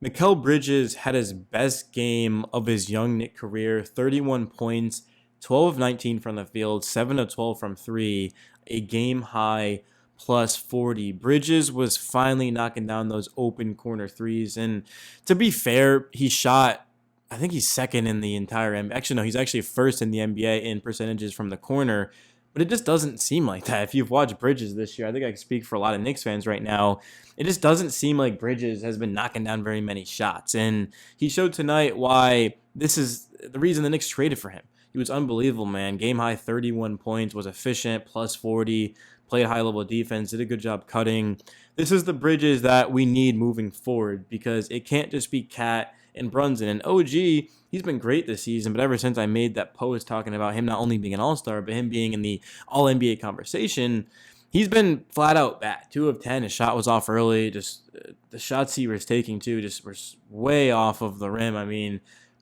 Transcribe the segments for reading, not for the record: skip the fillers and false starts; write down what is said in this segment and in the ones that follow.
Mikal Bridges had his best game of his young Knick career, 31 points, 12 of 19 from the field, 7 of 12 from three, a game high plus 40. Bridges was finally knocking down those open corner threes. And to be fair, he shot, I think he's second in the entire NBA. Actually, no, he's actually first in the NBA in percentages from the corner. But it just doesn't seem like that. If you've watched Bridges this year, I think I can speak for a lot of Knicks fans right now. It just doesn't seem like Bridges has been knocking down very many shots. And he showed tonight why this is the reason the Knicks traded for him. He was unbelievable, man. Game high 31 points, was efficient, plus 40, played high level defense, did a good job cutting. This is the Bridges that we need moving forward because it can't just be Cat and Brunson. And OG, he's been great this season, but ever since I made that post talking about him not only being an all-star, but him being in the all-NBA conversation, he's been flat out bad. 2 of 10, his shot was off early. Just the shots he was taking, too, just were way off of the rim. I mean,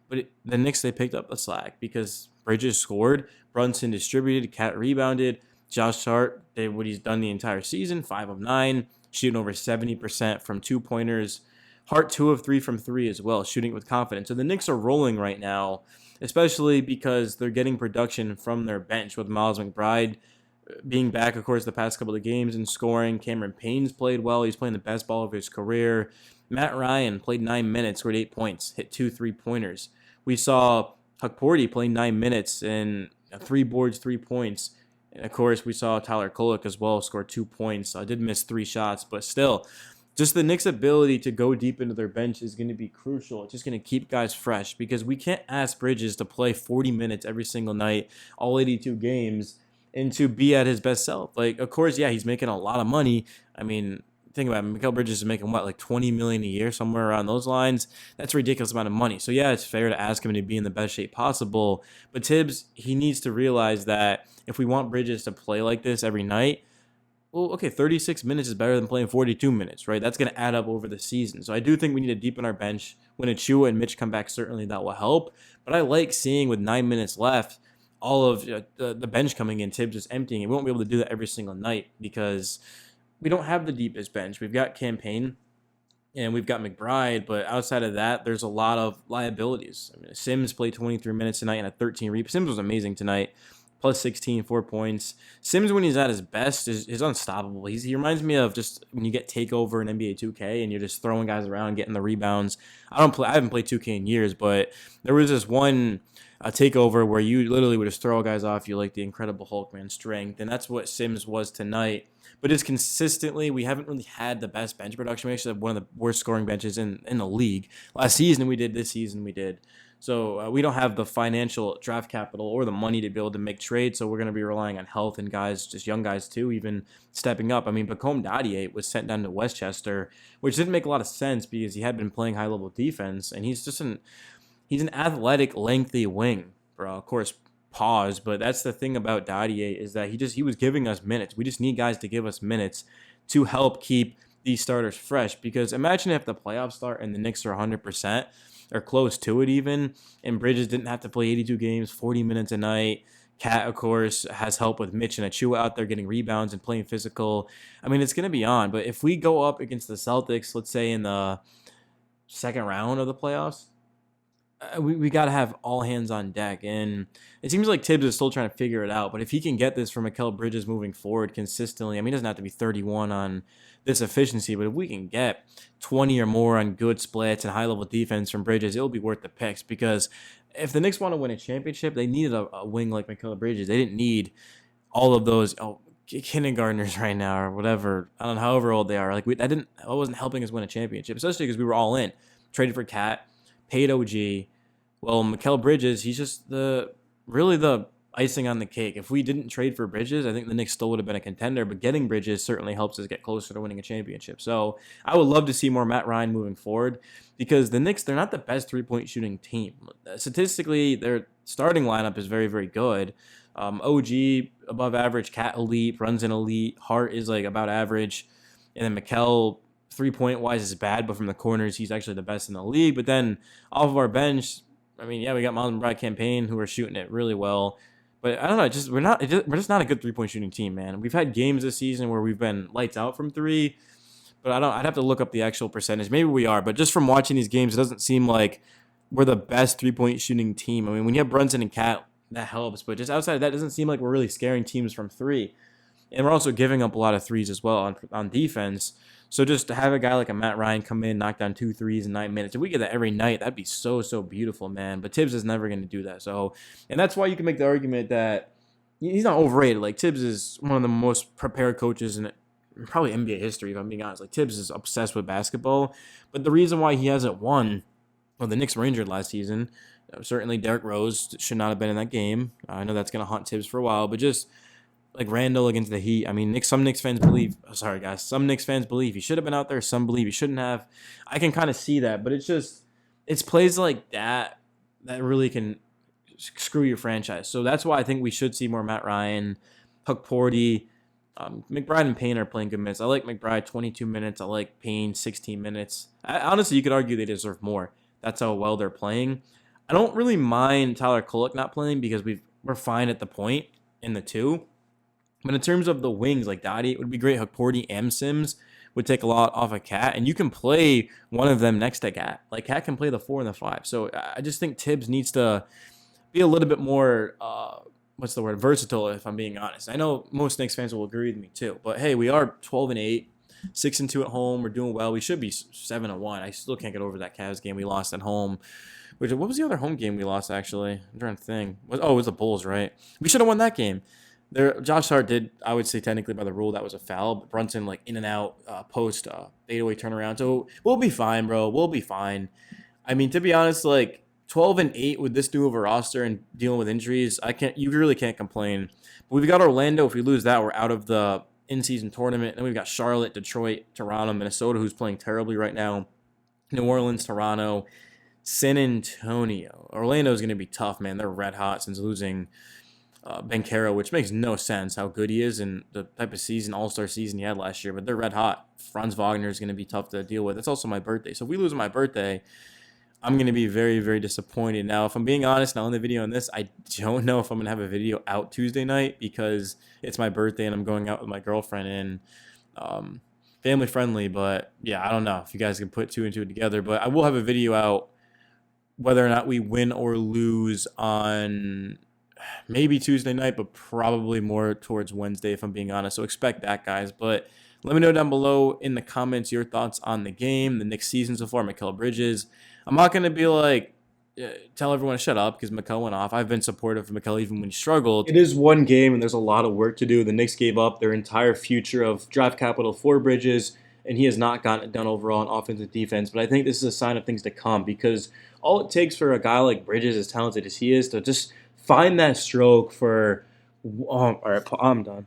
the Knicks, they picked up the slack because Bridges scored, Brunson distributed, Cat rebounded. Josh Hart did what he's done the entire season, 5 of 9, shooting over 70% from two-pointers. Hart 2 of 3 from three as well, shooting with confidence. So the Knicks are rolling right now, especially because they're getting production from their bench with Miles McBride being back, of course, the past couple of games and scoring. Cameron Payne's played well. He's playing the best ball of his career. Matt Ryan played 9 minutes, scored 8 points, hit 2 3-pointers. We saw Huck Porty play 9 minutes and 3 boards, 3 points. And of course, we saw Tyler Kolek as well score 2 points. I did miss 3 shots, but still, just the Knicks' ability to go deep into their bench is going to be crucial. It's just going to keep guys fresh because we can't ask Bridges to play 40 minutes every single night, all 82 games, and to be at his best self. Like, of course, yeah, he's making a lot of money. I mean, think about it. Mikal Bridges is making what, like $20 million a year, somewhere around those lines. That's a ridiculous amount of money. So yeah, it's fair to ask him to be in the best shape possible. But Tibbs, he needs to realize that if we want Bridges to play like this every night, well, okay, 36 minutes is better than playing 42 minutes, right? That's going to add up over the season. So I do think we need to deepen our bench. When Achua and Mitch come back, certainly that will help. But I like seeing with 9 minutes left, all of the bench coming in, Tibbs just emptying. We won't be able to do that every single night because we don't have the deepest bench. We've got Campaign and we've got McBride, but outside of that, there's a lot of liabilities. I mean, Sims played 23 minutes tonight and a 13 rebound. Sims was amazing tonight. Plus 16, 4 points. Sims, when he's at his best, is unstoppable. He reminds me of just when you get takeover in NBA 2K and you're just throwing guys around, getting the rebounds. I haven't played 2K in years, but there was this one takeover where you literally would just throw guys off you like the Incredible Hulk, man, strength, and that's what Sims was tonight. But just consistently, we haven't really had the best bench production. We actually have one of the worst scoring benches in the league. Last season we did, this season we did. So we don't have the financial draft capital or the money to be able to make trades. So we're going to be relying on health and guys, just young guys too, even stepping up. I mean, Bacome Dadier was sent down to Westchester, which didn't make a lot of sense because he had been playing high level defense, and he's an athletic, lengthy wing. Bro, of course, pause, but that's the thing about Dadier is that he was giving us minutes. We just need guys to give us minutes to help keep these starters fresh. Because imagine if the playoffs start and the Knicks are 100%. Or close to it even, and Bridges didn't have to play 82 games, 40 minutes a night. Cat, of course, has help with Mitch and Achua out there getting rebounds and playing physical. I mean, it's going to be on, but if we go up against the Celtics, let's say in the second round of the playoffs, we got to have all hands on deck. And it seems like Tibbs is still trying to figure it out, but if he can get this from Mikal Bridges moving forward consistently, I mean, it doesn't have to be 31 on this efficiency, but if we can get 20 or more on good splits and high-level defense from Bridges, it'll be worth the picks because if the Knicks want to win a championship, they needed a wing like Mikal Bridges. They didn't need all of those kindergartners right now or whatever. I don't know, however old they are. Like that wasn't helping us win a championship, especially because we were all in. Traded for Cat, paid OG. Well, Mikal Bridges, he's just really the icing on the cake. If we didn't trade for Bridges, I think the Knicks still would have been a contender, but getting Bridges certainly helps us get closer to winning a championship. So I would love to see more Matt Ryan moving forward because the Knicks, they're not the best three-point shooting team. Statistically, their starting lineup is very, very good. OG, above average, Cat elite, runs in elite, Hart is like about average, and then Mikal, 3-point wise, is bad, but from the corners, he's actually the best in the league. But then off of our bench, I mean, yeah, we got Miles McBride, Campaign, who are shooting it really well. But I don't know, we're just not a good 3-point shooting team, man. We've had games this season where we've been lights out from three, but I'd have to look up the actual percentage. Maybe we are, but just from watching these games, it doesn't seem like we're the best 3-point shooting team. I mean, when you have Brunson and Cat, that helps, but just outside of that, it doesn't seem like we're really scaring teams from three. And we're also giving up a lot of threes as well on defense. So just to have a guy like a Matt Ryan come in, knock down 2 threes in 9 minutes, if we get that every night, that'd be so, so beautiful, man. But Tibbs is never going to do that. So, and that's why you can make the argument that he's not overrated. Like, Tibbs is one of the most prepared coaches in probably NBA history, if I'm being honest. Like, Tibbs is obsessed with basketball. But the reason why he hasn't won, well, the Knicks were injured last season. Certainly Derrick Rose should not have been in that game. I know that's going to haunt Tibbs for a while, but just like Randall against the Heat. I mean, some Knicks fans believe he should have been out there. Some believe he shouldn't have. I can kind of see that, but it's plays like that really can screw your franchise. So that's why I think we should see more Matt Ryan, Huck Porty, McBride and Payne are playing good minutes. I like McBride 22 minutes. I like Payne 16 minutes. Honestly, you could argue they deserve more. That's how well they're playing. I don't really mind Tyler Kolek not playing because we're fine at the point in the 2. But in terms of the wings, like Dottie, it would be great. Hukporty and Sims would take a lot off of Cat, and you can play one of them next to Cat. Like, Cat can play the 4 and the 5. So I just think Tibbs needs to be a little bit more, versatile, if I'm being honest. I know most Knicks fans will agree with me too. But, hey, we are 12-8, 6-2 at home. We're doing well. We should be 7-1. I still can't get over that Cavs game we lost at home. What was the other home game we lost, actually? I'm trying to think. It was the Bulls, right? We should have won that game. Josh Hart did, I would say technically by the rule, that was a foul. But Brunson, like, in and out, post, fadeaway turnaround. So we'll be fine, bro. We'll be fine. I mean, to be honest, like, 12-8 with this new of a roster and dealing with injuries, you really can't complain. But we've got Orlando. If we lose that, we're out of the in-season tournament. Then we've got Charlotte, Detroit, Toronto, Minnesota, who's playing terribly right now, New Orleans, Toronto, San Antonio. Orlando's going to be tough, man. They're red hot since losing Banchero, which makes no sense how good he is and the type of season, all-star season he had last year, but they're red hot. Franz Wagner is going to be tough to deal with. It's also my birthday. So if we lose my birthday, I'm going to be very, very disappointed. Now, if I'm being honest, now in the video on this, I don't know if I'm going to have a video out Tuesday night because it's my birthday and I'm going out with my girlfriend and family friendly. But yeah, I don't know if you guys can put 2 and 2 together, but I will have a video out whether or not we win or lose on maybe Tuesday night, but probably more towards Wednesday, if I'm being honest. So expect that, guys. But let me know down below in the comments your thoughts on the game, the Knicks season so far, Mikal Bridges. I'm not going to be like, tell everyone to shut up because Mikal went off. I've been supportive of Mikal even when he struggled. It is one game, and there's a lot of work to do. The Knicks gave up their entire future of draft capital for Bridges, and he has not gotten it done overall on offense and defense. But I think this is a sign of things to come because all it takes for a guy like Bridges, as talented as he is, to just find that stroke for all right, I'm done.